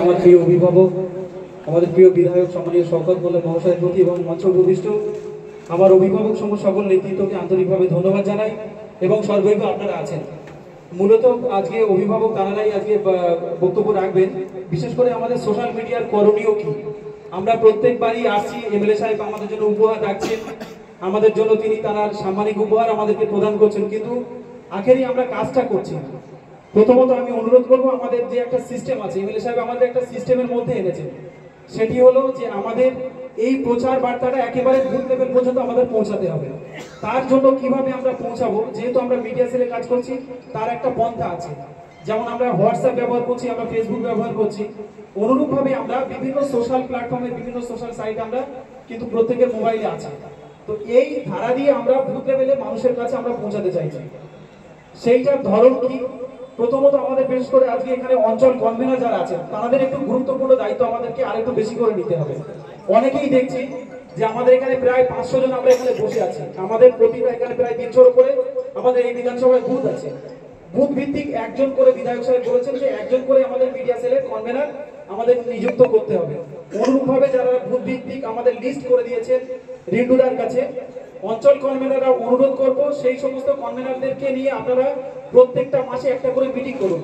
আমার প্রিয় অভিভাবক, আমাদের প্রিয় বিধায়ক সম্মানীয় শওকত মোল্লা মহাশয়ের প্রতি এবং মঞ্চ উপবিষ্ট আমার অভিভাবক সহ সকল নেতৃত্বকে আন্তরিকভাবে ধন্যবাদ জানাই এবং সর্বৈব আপনারা আছেন। মূলত আজকে অভিভাবক তারাই আজকে বক্তব্য রাখবেন। বিশেষ করে আমাদের সোশ্যাল মিডিয়ার করণীয় কি, আমরা প্রত্যেকবারই আসছি, এমএলএ সাহেব আমাদের জন্য উপহার রাখছেন, আমাদের জন্য তিনি তার সাম্মানিক উপহার আমাদেরকে প্রদান করছেন, কিন্তু আখেরই আমরা কাজটা করছি। প্রথমত আমি অনুরোধ করবো, আমাদের যে একটা সিস্টেম আছে, এমএলএ সাহেব আমাদের একটা সিস্টেমের মধ্যে এনেছেন, সেটি হলো যে আমাদের এই প্রচার বার্তাটা একেবারে বুথ লেভেল পর্যন্ত আমাদের পৌঁছাতে হবে। তার জন্য কিভাবে আমরা পৌঁছাবো, যেহেতু আমরা মিডিয়া সেলে কাজ করছি, তার একটা পন্থা আছে। যেমন আমরা হোয়াটসঅ্যাপ ব্যবহার করছি, আমরা ফেসবুক ব্যবহার করছি, অনুরূপভাবে আমরা বিভিন্ন সোশ্যাল প্ল্যাটফর্মে, বিভিন্ন সোশ্যাল সাইট আমরা কিন্তু প্রত্যেকের মোবাইলে আছে। তো এই ধারা দিয়ে আমরা বুথ লেভেলে মানুষের কাছে আমরা পৌঁছাতে চাইছি। সেইটার ধরন কি, প্রথমত আমাদের বিশেষ করে আজকে এখানে অঞ্চল কনভেনার যারা আছেন তাদের একটু গুরুত্বপূর্ণ দায়িত্ব আমাদেরকে আরেকটু বেশি করে নিতে হবে। অনেকেই দেখছি যে আমাদের এখানে প্রায় 500 জন আমরা এখানে বসে আছি, আমাদের প্রতিটা এখানে প্রায় 300-র উপরে আমাদের এই বিধানসভায় বুথ আছে। বুথ ভিত্তিক একজন করে বিধায়ক সাহেব বলেছেন যে একজন করে আমাদের মিডিয়া সেলের কনভেনার আমাদের নিযুক্ত করতে হবে। অনুরূপভাবে যারা বুথ ভিত্তিক আমাদের লিস্ট করে দিয়েছেন রিন্টুদার কাছে, অঞ্চল কনভেনাররা অনুরোধ করব সেই সমস্ত কনভেনারদেরকে নিয়ে আপনারা প্রত্যেকটা মাসে একটা করে মিটিং করুন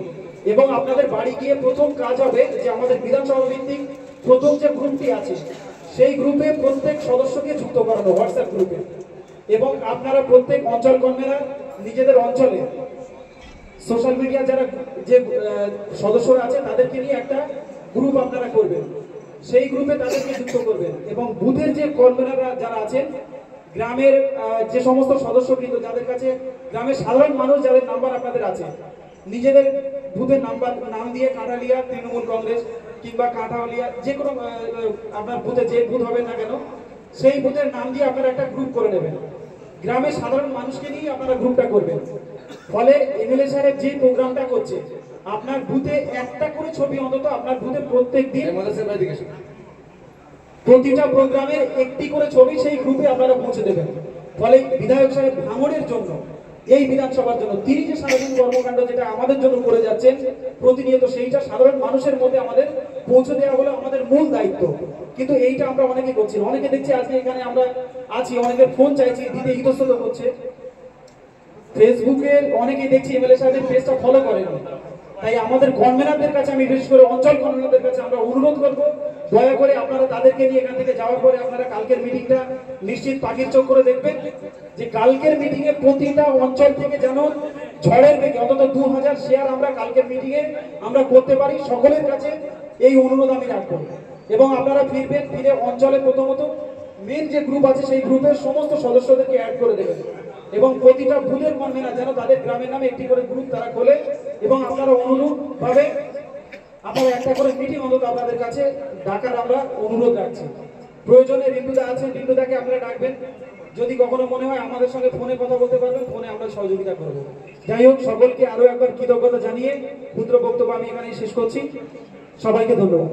এবং আপনাদের বাড়ি গিয়ে প্রথম কাজ হবে যে আমাদের বিধানসভা ভিত্তিক প্রথম যে গ্রুপটি আছে সেই গ্রুপে প্রত্যেক সদস্যকে যুক্ত করানো, হোয়াটসঅ্যাপ গ্রুপে। এবং আপনারা প্রত্যেক অঞ্চল কনভেনার নিজেদের অঞ্চলে সোশ্যাল মিডিয়া যারা যে সদস্যরা আছে তাদেরকে নিয়ে একটা গ্রুপ আপনারা করবেন, সেই গ্রুপে তাদেরকে যুক্ত করবেন। এবং বুথের যে কনভেনাররা যারা আছেন, গ্রামের যে সমস্ত সদস্যবৃন্দ যাদের কাছে, গ্রামের সাধারণ মানুষ যাদের নাম্বার আপনাদের আছে, নিজেদের বুথের নাম দিয়ে কাঁঠালিয়া তৃণমূল কংগ্রেস কিংবা কাঁঠালিয়া যে কোনো আপনার বুথে যে বুথ হবে না কেন, সেই বুথের নাম দিয়ে আপনারা একটা গ্রুপ করে নেবেন। গ্রামের সাধারণ মানুষকে নিয়ে আপনারা গ্রুপটা করবেন। ফলে এমএলএ সাহেব যে প্রোগ্রামটা করছে, আপনার বুথে একটা করে ছবি অন্তত আপনার বুথে প্রত্যেক দিন, প্রতিটা প্রোগ্রামের একটি করে ছবি সেই গ্রুপে আপনারা পৌঁছে দেবেন। ফলে বিধায়ক সাহেব ভাঙড়ের জন্য, এই বিধানসভার জন্য তিনি যে সারাদিন কর্মকাণ্ড যেটা আমাদের জন্য করে যাচ্ছেন প্রতিনিয়ত, সেইটা সাধারণ মানুষের মধ্যে আমাদের পৌঁছে দেওয়া হলো আমাদের মূল দায়িত্ব। কিন্তু এইটা আমরা অনেকে করছি, অনেকে দেখছি আজকে এখানে আমরা আছি, অনেকের ফোন চাইছি দিতে ইতস্তত হচ্ছে। ফেসবুকে অনেকে দেখছি এমএলএ সাহেবের পেজটা ফলো করেন। তাই আমাদের কনভেনারদের কাছে, আমি বিশেষ করে অঞ্চল কনভেনারদের কাছে আমরা অনুরোধ করবো, দয়া করে আপনারা তাদেরকে নিয়ে এখান থেকে যাওয়ার পরে আপনারা কালকের মিটিংটা নিশ্চিত পাখির চোখ করে দেখবেন, যে কালকের মিটিং এ প্রতিটা অঞ্চল থেকে যেন ঝড়ের বেগে অন্তত 2000 শেয়ার আমরা কালকের মিটিং এ আমরা করতে পারি। সকলের কাছে এই অনুরোধ আমি রাখবো। এবং আপনারা ফিরবেন, ফিরে অঞ্চলে প্রথমত মেন যে গ্রুপ আছে সেই গ্রুপের সমস্ত সদস্যদেরকে অ্যাড করে দেবেন এবং প্রতিটা বুথের কনভেনার যেন তাদের গ্রামের নামে একটি করে গ্রুপ তারা খোলে। এবং আপনারা অনুরূপভাবে আপনারা একটা করে মিটিং অন্তত আপনাদের কাছে ডাকার আমরা অনুরোধ রাখছি। প্রয়োজনে রিন্টুদা আছেন, রিন্টুদাকে আপনারা ডাকবেন। যদি কখনো মনে হয় আমাদের সঙ্গে ফোনে কথা বলতে পারবেন, ফোনে আমরা সহযোগিতা করব। যাই হোক, সকলকে আরো একবার কৃতজ্ঞতা জানিয়ে ক্ষুদ্র বক্তব্য আমি এখানেই শেষ করছি। সবাইকে ধন্যবাদ।